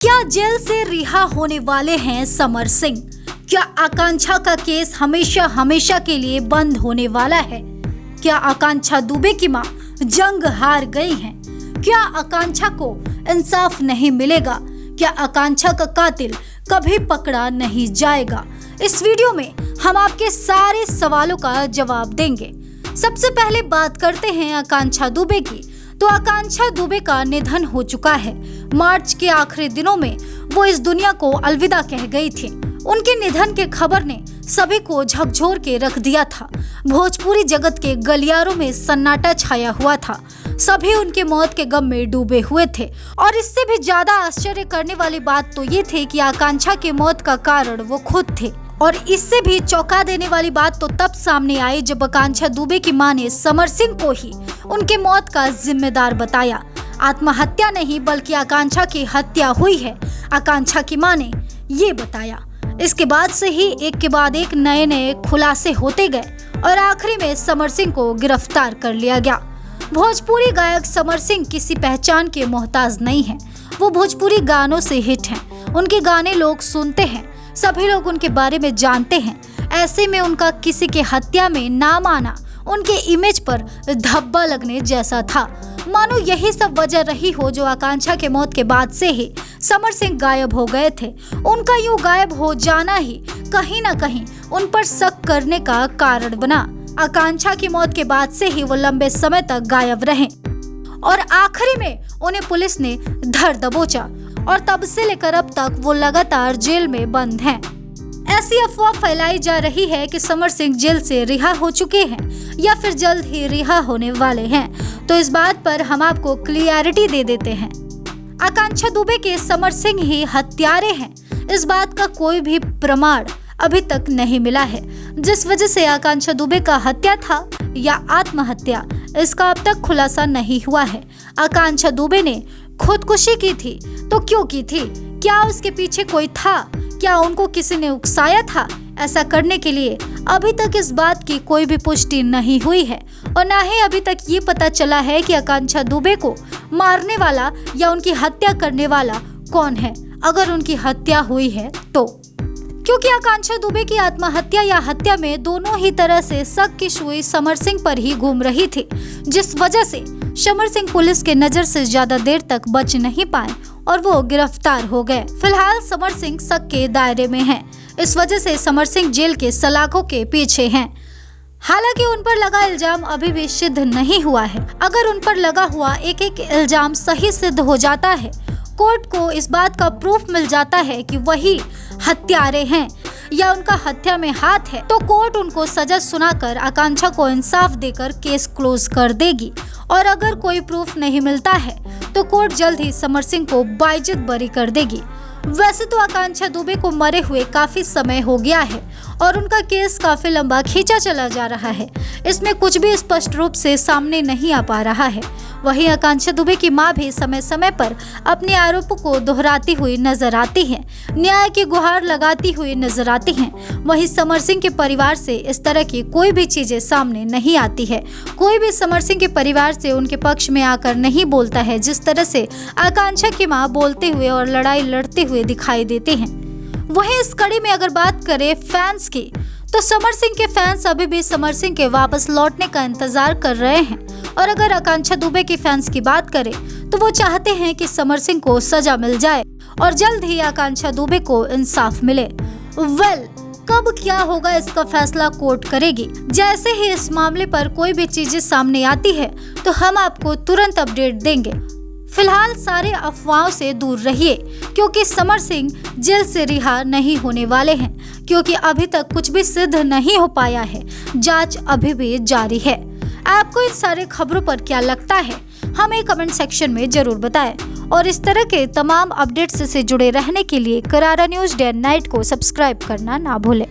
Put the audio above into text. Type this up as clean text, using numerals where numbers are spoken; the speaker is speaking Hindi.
क्या जेल से रिहा होने वाले हैं समर सिंह? क्या आकांक्षा का केस हमेशा हमेशा के लिए बंद होने वाला है? क्या आकांक्षा दुबे की मां जंग हार गई हैं? क्या आकांक्षा को इंसाफ नहीं मिलेगा? क्या आकांक्षा का कातिल कभी पकड़ा नहीं जाएगा? इस वीडियो में हम आपके सारे सवालों का जवाब देंगे। सबसे पहले बात करते हैं आकांक्षा दुबे की। तो आकांक्षा दुबे का निधन हो चुका है। मार्च के आखिरी दिनों में वो इस दुनिया को अलविदा कह गई थी। उनके निधन के खबर ने सभी को झकझोर के रख दिया था। भोजपुरी जगत के गलियारों में सन्नाटा छाया हुआ था। सभी उनके मौत के गम में डूबे हुए थे और इससे भी ज्यादा आश्चर्य करने वाली बात तो ये थी कि आकांक्षा की मौत का कारण वो खुद थे। और इससे भी चौंका देने वाली बात तो तब सामने आई जब आकांक्षा दुबे की मां ने समर सिंह को ही उनके मौत का जिम्मेदार बताया। आत्महत्या नहीं बल्कि आकांक्षा की हत्या हुई है, आकांक्षा की मां ने ये बताया। इसके बाद से ही एक के बाद एक नए नए खुलासे होते गए और आखिरी में समर सिंह को गिरफ्तार कर लिया गया। भोजपुरी गायक समर सिंह किसी पहचान के मोहताज नहीं है। वो भोजपुरी गानों से हिट हैं। उनके गाने लोग सुनते हैं, सभी लोग उनके बारे में जानते हैं। ऐसे में उनका किसी के हत्या में नाम आना उनके इमेज पर धब्बा लगने जैसा था। मानो यही सब वजह रही हो जो आकांक्षा के मौत के बाद से ही समर सिंह गायब हो गए थे। उनका यूं गायब हो जाना ही कहीं ना कहीं उन पर शक करने का कारण बना। आकांक्षा की मौत के बाद से ही वो लंबे समय तक गायब रहे और आखिरी में उन्हें पुलिस ने धर दबोचा और तब से लेकर अब तक वो लगातार जेल में बंद हैं। ऐसी अफवाह फैलाई जा रही है कि समर सिंह जेल से रिहा हो चुके हैं या फिर जल्द ही रिहा होने वाले हैं। तो इस बात पर हम आपको क्लियरिटी दे देते हैं। आकांक्षा दुबे के समर सिंह ही हत्यारे हैं, इस बात का कोई भी प्रमाण अभी तक नहीं मिला है। जिस वजह से आकांक्षा दुबे का हत्या था या आत्महत्या, इसका अब तक खुलासा नहीं हुआ है। आकांक्षा दुबे ने खुदकुशी की थी तो क्यों की थी? क्या उसके पीछे कोई था? क्या उनको किसी ने उकसाया था ऐसा करने के लिए? अभी तक इस बात की कोई भी पुष्टि नहीं हुई है और ना ही अभी तक ये पता चला है कि आकांक्षा दुबे को मारने वाला या उनकी हत्या करने वाला कौन है, अगर उनकी हत्या हुई है तो। क्योंकि आकांक्षा दुबे की आत्महत्या या हत्या में दोनों ही तरह से शक की सुई समर सिंह पर ही घूम रही थी, जिस वजह से समर सिंह पुलिस के नजर से ज्यादा देर तक बच नहीं पाए और वो गिरफ्तार हो गए। फिलहाल समर सिंह शक के दायरे में हैं। इस वजह से समर सिंह जेल के सलाखों के पीछे हैं। हालांकि उन पर लगा इल्जाम अभी भी सिद्ध नहीं हुआ है। अगर उन पर लगा हुआ एक एक इल्जाम सही सिद्ध हो जाता है, कोर्ट को इस बात का प्रूफ मिल जाता है कि वही हत्यारे हैं या उनका हत्या में हाथ है, तो कोर्ट उनको सजा सुनाकर आकांक्षा को इंसाफ देकर केस क्लोज कर देगी। और अगर कोई प्रूफ नहीं मिलता है तो कोर्ट जल्द ही समर सिंह को बाइज्जत बरी कर देगी। वैसे तो आकांक्षा दुबे को मरे हुए काफी समय हो गया है और उनका केस काफी लंबा खींचा चला जा रहा है। इसमें कुछ भी स्पष्ट रूप से सामने नहीं आ पा रहा है। वहीं आकांक्षा दुबे की मां भी समय समय पर अपने आरोपों को दोहराती हुई नजर आती हैं, न्याय की गुहार लगाती हुई नजर आती हैं। वहीं समर सिंह के परिवार से इस तरह की कोई भी चीजें सामने नहीं आती है। कोई भी समर सिंह के परिवार से उनके पक्ष में आकर नहीं बोलता है, जिस तरह से आकांक्षा की मां बोलते हुए और लड़ाई लड़ते हुए दिखाई देते हैं। वहीं इस कड़ी में अगर बात करें फैंस की, तो समर सिंह के फैंस अभी भी समर सिंह के वापस लौटने का इंतजार कर रहे हैं। और अगर आकांक्षा दुबे के फैंस की बात करें तो वो चाहते हैं कि समर सिंह को सजा मिल जाए और जल्द ही आकांक्षा दुबे को इंसाफ मिले। कब क्या होगा इसका फैसला कोर्ट करेगी। जैसे ही इस मामले पर कोई भी चीजें सामने आती है तो हम आपको तुरंत अपडेट देंगे। फिलहाल सारे अफवाहों से दूर रहिए, क्योंकि समर सिंह जेल से रिहा नहीं होने वाले हैं, क्योंकि अभी तक कुछ भी सिद्ध नहीं हो पाया है। जांच अभी भी जारी है। आपको इन सारे खबरों पर क्या लगता है, हमें कमेंट सेक्शन में जरूर बताएं। और इस तरह के तमाम अपडेट्स से जुड़े रहने के लिए करारा न्यूज़ डे एंड नाइट को सब्सक्राइब करना ना भूलें।